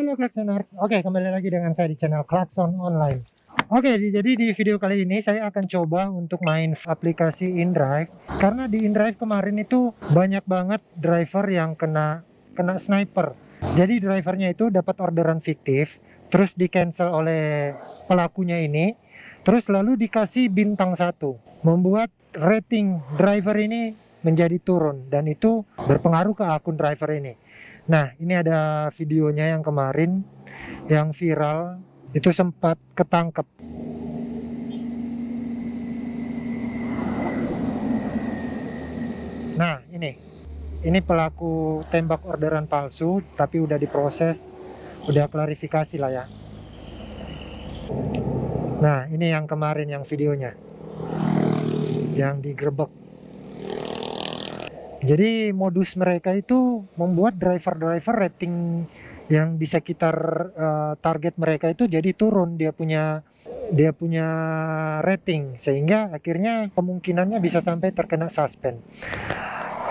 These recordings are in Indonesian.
Halo Klaksoners, oke kembali lagi dengan saya di channel Klakson Online. Oke, jadi di video kali ini saya akan coba untuk main aplikasi InDrive. Karena di InDrive kemarin itu banyak banget driver yang kena sniper. Jadi drivernya itu dapat orderan fiktif, terus di cancel oleh pelakunya ini, terus lalu dikasih bintang 1, membuat rating driver ini menjadi turun, dan itu berpengaruh ke akun driver ini. Nah, ini ada videonya yang kemarin yang viral, itu sempat ketangkep. Nah, ini pelaku tembak orderan palsu, tapi udah diproses, udah klarifikasi lah ya. Nah, ini yang kemarin yang videonya, yang digerebek. Jadi modus mereka itu membuat driver-driver rating yang di sekitar target mereka itu jadi turun, dia punya rating, sehingga akhirnya kemungkinannya bisa sampai terkena suspend.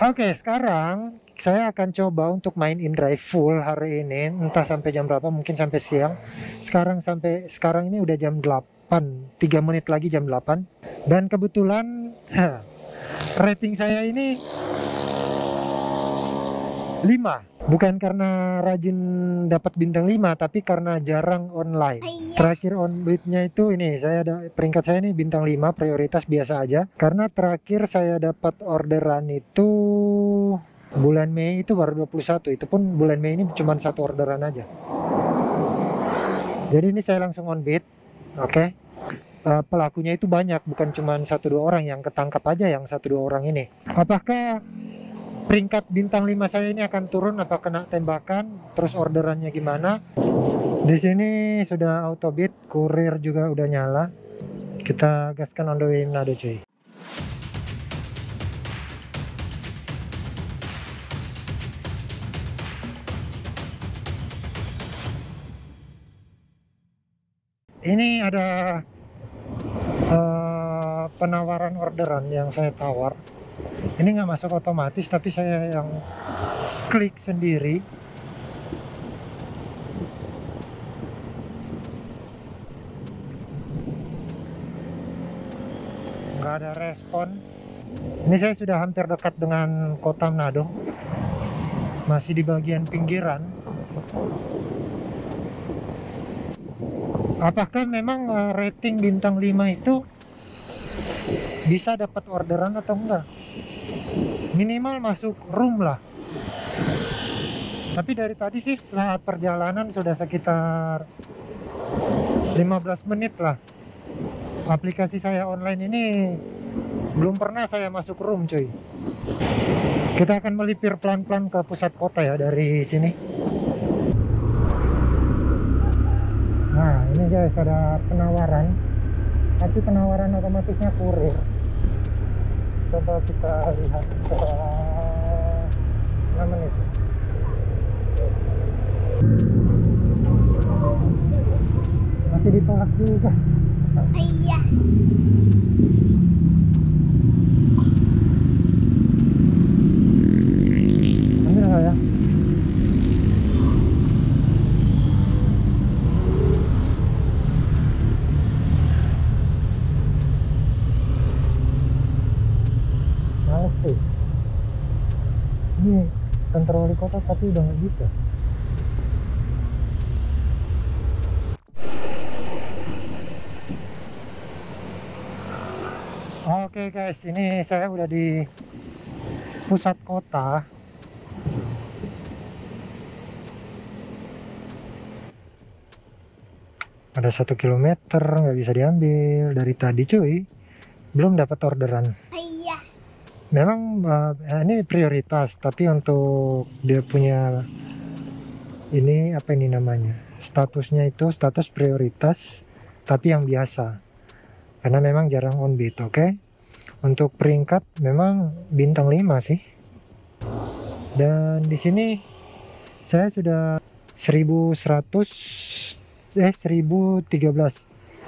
Oke, sekarang saya akan coba untuk main InDrive full hari ini, entah sampai jam berapa, mungkin sampai siang. Sekarang ini udah jam 8, 3 menit lagi jam 8. Dan kebetulan rating saya ini 5, bukan karena rajin dapat bintang 5, tapi karena jarang online. Terakhir on bidnya itu ini, peringkat saya ini bintang 5, prioritas biasa aja. Karena terakhir saya dapat orderan itu bulan Mei, itu baru 21, itu pun bulan Mei ini cuma 1 orderan aja. Jadi ini saya langsung on bid. Oke. Pelakunya itu banyak, bukan cuma 1-2 orang yang ketangkap aja, yang 1-2 orang ini. Apakah peringkat bintang 5 saya ini akan turun atau kena tembakan, terus orderannya gimana? Di sini sudah auto bid, kurir juga udah nyala. Kita gaskan on the way Manado, cuy. Ini ada penawaran orderan yang saya tawar. Ini nggak masuk otomatis, tapi saya yang klik sendiri. Nggak ada respon. Ini saya sudah hampir dekat dengan kota Manado, masih di bagian pinggiran. Apakah memang rating bintang 5 itu bisa dapat orderan atau enggak? Minimal masuk room lah. Tapi dari tadi sih saat perjalanan sudah sekitar 15 menit lah. Aplikasi saya online ini belum pernah saya masuk room, cuy. Kita akan melipir pelan-pelan ke pusat kota ya dari sini. Nah, ini guys ada penawaran, tapi penawaran otomatisnya kurir. Coba kita lihat 6 menit. Masih ditolak juga. Iya. Ambil nggak ya? Males sih. Ini kantor wali kota tapi udah nggak bisa. Oke guys, ini saya udah di pusat kota. Ada 1 kilometer nggak bisa diambil dari tadi, cuy. Belum dapat orderan. Iya. Memang ini prioritas, tapi untuk dia punya ini apa ini namanya, statusnya itu status prioritas, tapi yang biasa. Karena memang jarang on bid, oke? Untuk peringkat memang bintang 5 sih. Dan di sini saya sudah 1013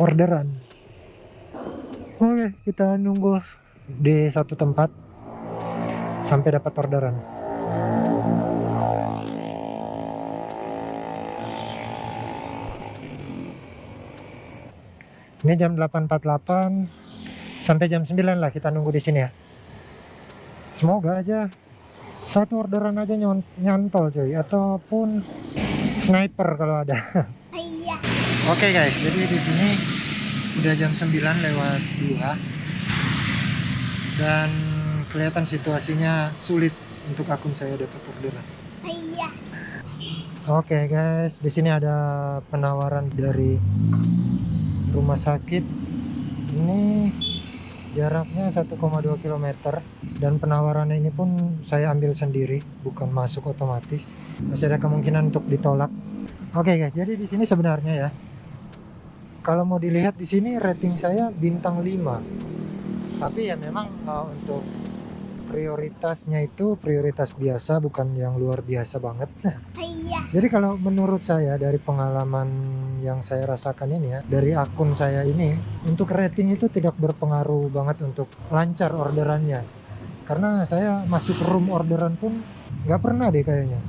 orderan. Oke, kita nunggu di satu tempat sampai dapat orderan. Ini jam 8.48 sampai jam 9 lah kita nunggu di sini ya. Semoga aja satu orderan aja nyantol coy, ataupun sniper kalau ada. Oke guys, jadi di sini udah jam 9:02 dan kelihatan situasinya sulit untuk akun saya dapat orderan. Oke guys, di sini ada penawaran dari rumah sakit. Ini jaraknya 1,2 km dan penawaran ini pun saya ambil sendiri, bukan masuk otomatis. Masih ada kemungkinan untuk ditolak. Oke guys, jadi di sini sebenarnya ya, kalau mau dilihat di sini rating saya bintang 5. Tapi ya memang untuk prioritasnya itu prioritas biasa, bukan yang luar biasa banget. Jadi kalau menurut saya dari pengalaman yang saya rasakan ini ya, dari akun saya ini, untuk rating itu tidak berpengaruh banget untuk lancar orderannya. Karena saya masuk room orderan pun nggak pernah deh kayaknya.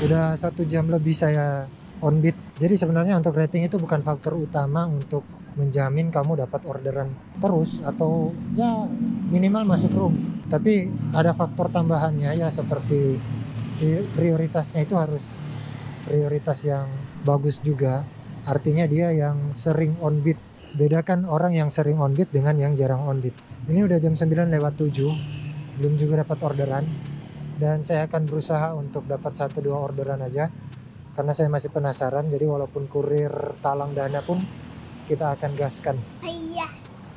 Udah 1 jam lebih saya on beat. Jadi sebenarnya untuk rating itu bukan faktor utama untuk menjamin kamu dapat orderan terus atau ya minimal masuk room. Tapi ada faktor tambahannya ya, seperti prioritasnya itu harus prioritas yang bagus juga. Artinya dia yang sering on beat. Bedakan orang yang sering on beat dengan yang jarang on beat. Ini udah jam 9:07, belum juga dapat orderan. Dan saya akan berusaha untuk dapat 1-2 orderan aja, karena saya masih penasaran. Jadi walaupun kurir talang dana pun kita akan gaskan.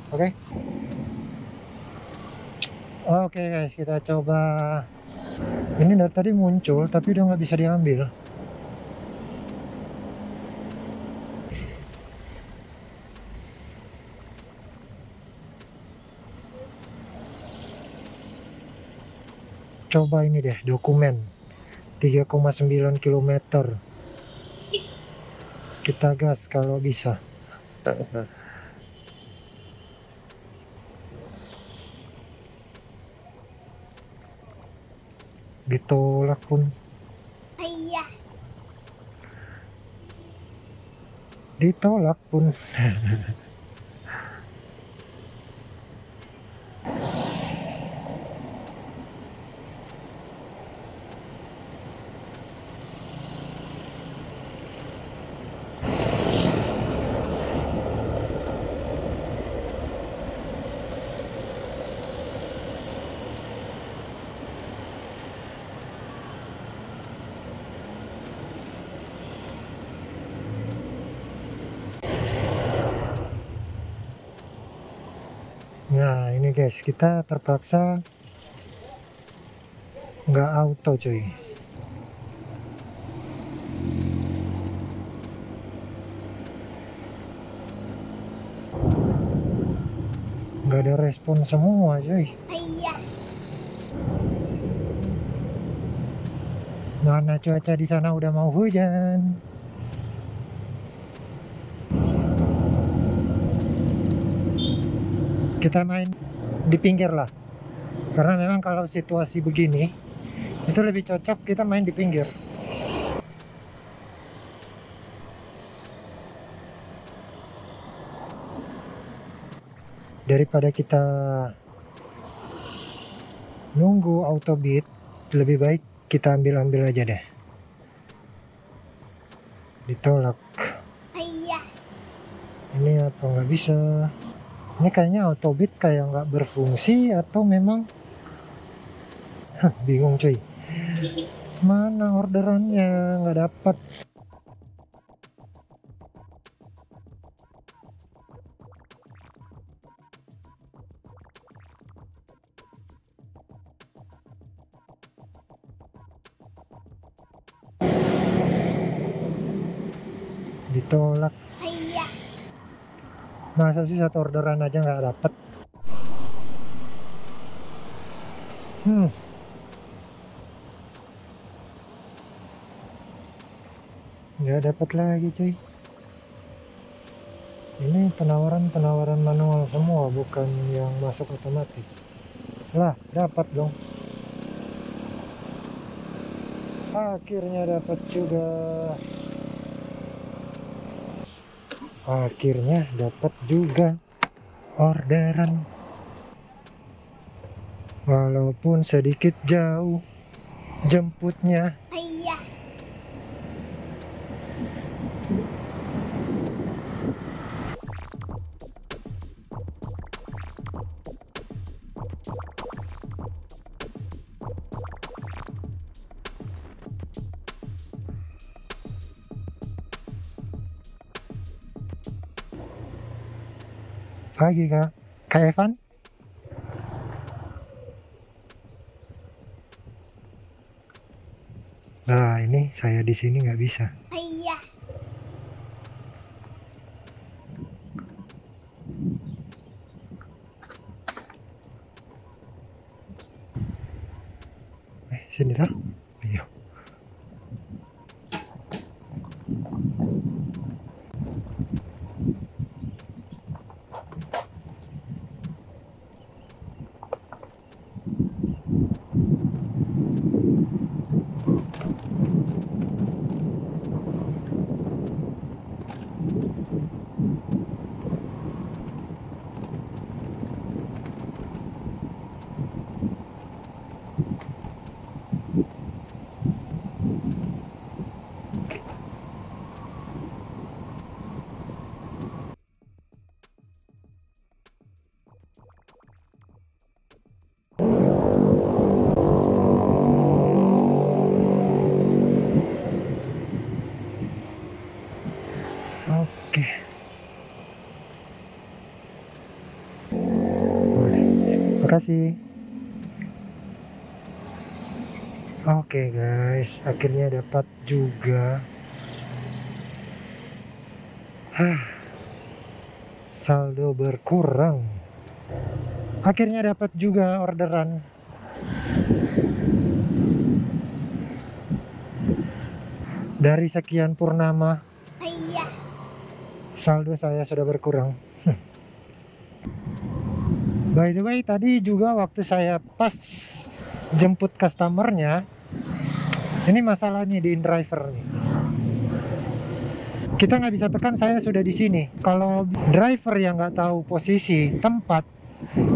Oke? Oke guys, kita coba. Ini dari tadi muncul tapi udah nggak bisa diambil. Coba ini deh, dokumen 3,9 km. Kita gas kalau bisa. Ditolak pun. Ditolak pun. Nah ini guys, kita terpaksa nggak auto cuy. Nggak ada respon semua cuy. Mana cuaca di sana udah mau hujan. Kita main di pinggir lah, karena memang kalau situasi begini itu lebih cocok kita main di pinggir. Daripada kita nunggu auto beat, lebih baik kita ambil aja deh. Ditolak. Ini apa nggak bisa? Ini kayaknya autobit kayak nggak berfungsi atau memang bingung cuy. Mana orderannya nggak dapat. Ditolak. Masa sih satu orderan aja nggak dapat? Nggak dapat lagi cuy. Ini penawaran manual semua, bukan yang masuk otomatis. Lah dapat dong, akhirnya dapat juga. akhirnya dapat juga orderan, walaupun sedikit jauh jemputnya. Pagi Kak Evan. Nah ini saya di sini nggak bisa. Sini dah. Ayo. Oke. Makasih. Oke guys, akhirnya dapat juga. Saldo berkurang. Akhirnya dapat juga orderan. Dari sekian purnama, saldo saya sudah berkurang. By the way, tadi juga waktu saya pas jemput customernya, ini masalahnya di InDriver nih. Kita nggak bisa tekan, saya sudah di sini. Kalau driver yang nggak tahu posisi tempat,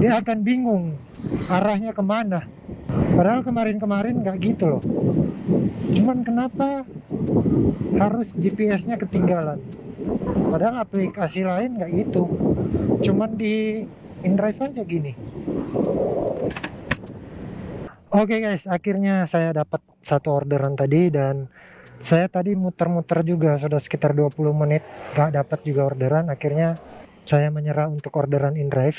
dia akan bingung arahnya kemana. Padahal kemarin-kemarin nggak gitu loh. Cuman kenapa harus GPS-nya ketinggalan? Padahal aplikasi lain nggak gitu. Cuman di InDrive aja gini. Oke guys, akhirnya saya dapat satu orderan tadi, dan saya tadi muter-muter juga sudah sekitar 20 menit gak dapat juga orderan. Akhirnya saya menyerah untuk orderan InDrive.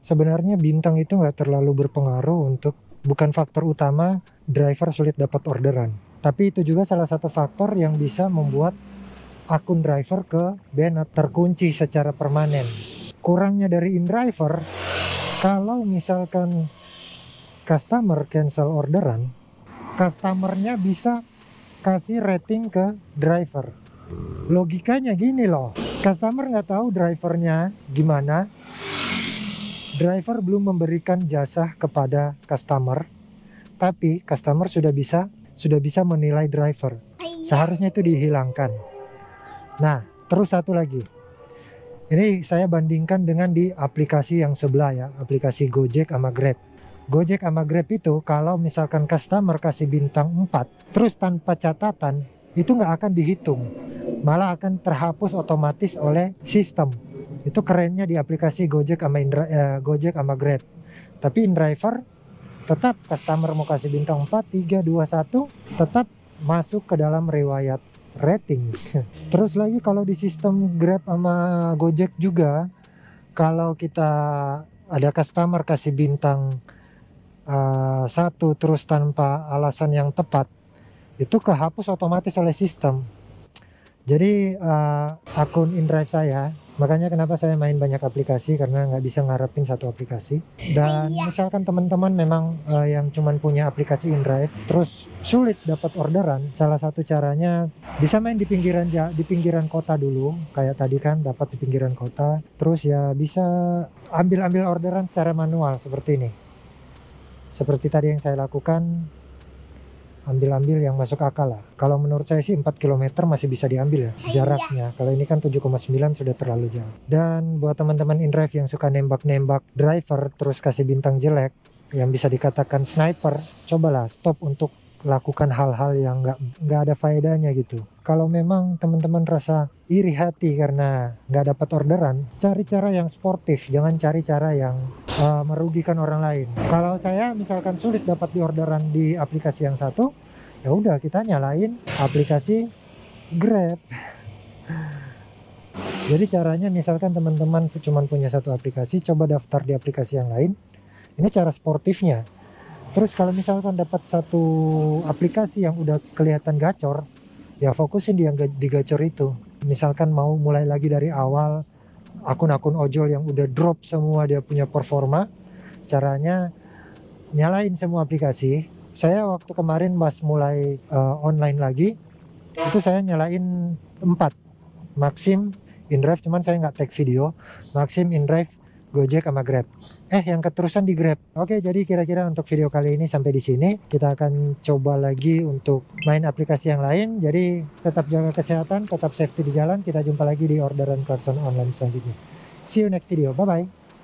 Sebenarnya bintang itu nggak terlalu berpengaruh untuk, bukan faktor utama driver sulit dapat orderan. Tapi itu juga salah satu faktor yang bisa membuat akun driver ke Bennett terkunci secara permanen. Kurangnya dari InDriver, kalau misalkan customer cancel orderan, customernya bisa kasih rating ke driver. Logikanya gini loh, customer nggak tahu drivernya gimana, driver belum memberikan jasa kepada customer, tapi customer sudah bisa menilai driver. Seharusnya itu dihilangkan. Nah, terus satu lagi, ini saya bandingkan dengan di aplikasi yang sebelah ya, aplikasi Gojek sama Grab. Gojek sama Grab itu kalau misalkan customer kasih bintang 4 terus tanpa catatan, itu nggak akan dihitung, malah akan terhapus otomatis oleh sistem. Itu kerennya di aplikasi Gojek sama Grab. Tapi InDriver tetap customer mau kasih bintang 4, 3, 2, 1 tetap masuk ke dalam riwayat rating. Terus lagi kalau di sistem Grab sama Gojek juga, kalau kita ada customer kasih bintang 1 terus tanpa alasan yang tepat, itu kehapus otomatis oleh sistem. Jadi akun InDrive saya, makanya kenapa saya main banyak aplikasi, karena nggak bisa ngarepin satu aplikasi. Dan misalkan teman-teman memang yang cuman punya aplikasi InDrive terus sulit dapat orderan, salah satu caranya bisa main di pinggiran kota dulu, kayak tadi kan dapat di pinggiran kota, terus ya bisa ambil orderan secara manual seperti ini. Seperti tadi yang saya lakukan, ambil yang masuk akal lah. Kalau menurut saya sih 4 km masih bisa diambil ya jaraknya. Kalau ini kan 7,9 sudah terlalu jauh. Dan buat teman-teman InDrive yang suka nembak-nembak driver terus kasih bintang jelek, yang bisa dikatakan sniper, cobalah stop untuk lakukan hal-hal yang nggak ada faedahnya gitu. Kalau memang teman-teman rasa iri hati karena nggak dapat orderan, cari cara yang sportif, jangan cari cara yang merugikan orang lain. Kalau saya misalkan sulit dapat di orderan di aplikasi yang satu, ya udah kita nyalain aplikasi Grab. Jadi caranya misalkan teman-teman cuma punya satu aplikasi, coba daftar di aplikasi yang lain. Ini cara sportifnya. Terus kalau misalkan dapat satu aplikasi yang udah kelihatan gacor, ya fokusin di gacor itu. Misalkan mau mulai lagi dari awal, akun-akun ojol yang udah drop semua dia punya performa, caranya nyalain semua aplikasi. Saya waktu kemarin pas mulai online lagi, itu saya nyalain 4. Maxim, InDrive, cuman saya nggak take video. Maxim, InDrive, Gojek sama Grab. Yang keterusan di Grab. Oke, jadi kira-kira untuk video kali ini sampai di sini. Kita akan coba lagi untuk main aplikasi yang lain. Jadi tetap jaga kesehatan, tetap safety di jalan. Kita jumpa lagi di orderan Clarkson online selanjutnya. See you next video. Bye bye.